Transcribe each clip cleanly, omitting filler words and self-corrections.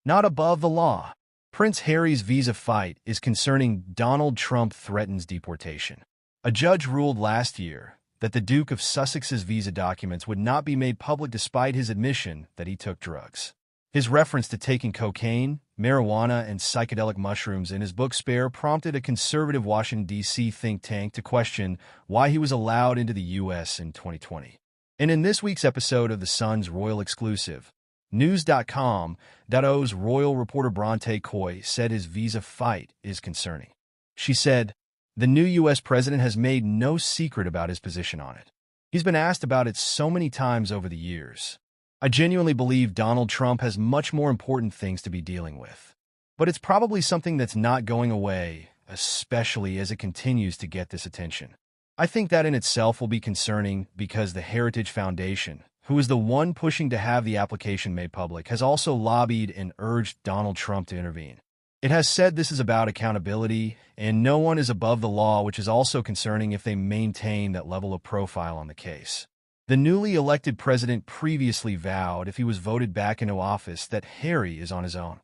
not above the law. Prince Harry's visa fight is concerning Donald Trump threatens deportation. A judge ruled last year that the Duke of Sussex's visa documents would not be made public despite his admission that he took drugs. His reference to taking cocaine, marijuana, and psychedelic mushrooms in his book Spare prompted a conservative Washington, D.C. think tank to question why he was allowed into the U.S. in 2020. And in this week's episode of The Sun's Royal Exclusive, News.com.o's royal reporter Bronte Coy said his visa fight is concerning. She said, "The new U.S. president has made no secret about his position on it. He's been asked about it so many times over the years. I genuinely believe Donald Trump has much more important things to be dealing with. But it's probably something that's not going away, especially as it continues to get this attention. I think that in itself will be concerning because the Heritage Foundation, who is the one pushing to have the application made public, has also lobbied and urged Donald Trump to intervene. It has said this is about accountability, and no one is above the law, which is also concerning if they maintain that level of profile on the case." The newly elected president previously vowed, if he was voted back into office, that Harry is on his own.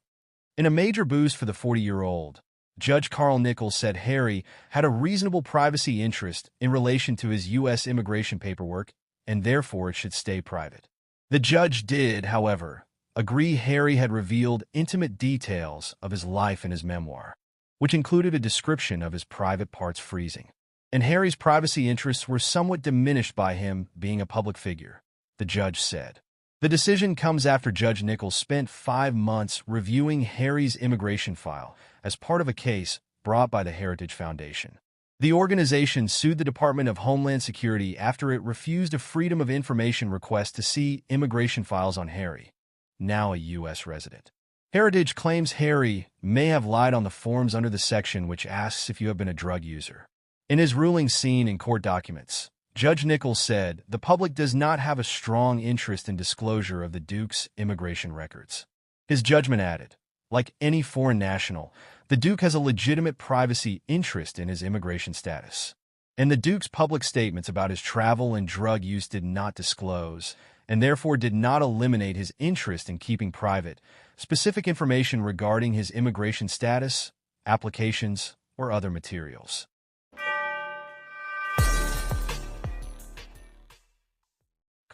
In a major boost for the 40-year-old, Judge Carl Nichols said Harry had a reasonable privacy interest in relation to his U.S. immigration paperwork, and therefore it should stay private. The judge did, however, agree Harry had revealed intimate details of his life in his memoir, which included a description of his private parts freezing. And Harry's privacy interests were somewhat diminished by him being a public figure, the judge said. The decision comes after Judge Nichols spent 5 months reviewing Harry's immigration file as part of a case brought by the Heritage Foundation. The organization sued the Department of Homeland Security after it refused a Freedom of Information request to see immigration files on Harry, now a U.S. resident. Heritage claims Harry may have lied on the forms under the section which asks if you have been a drug user. In his ruling seen in court documents, Judge Nichols said the public does not have a strong interest in disclosure of the Duke's immigration records. His judgment added, like any foreign national, the Duke has a legitimate privacy interest in his immigration status. And the Duke's public statements about his travel and drug use did not disclose, and therefore did not eliminate his interest in keeping private specific information regarding his immigration status, applications, or other materials.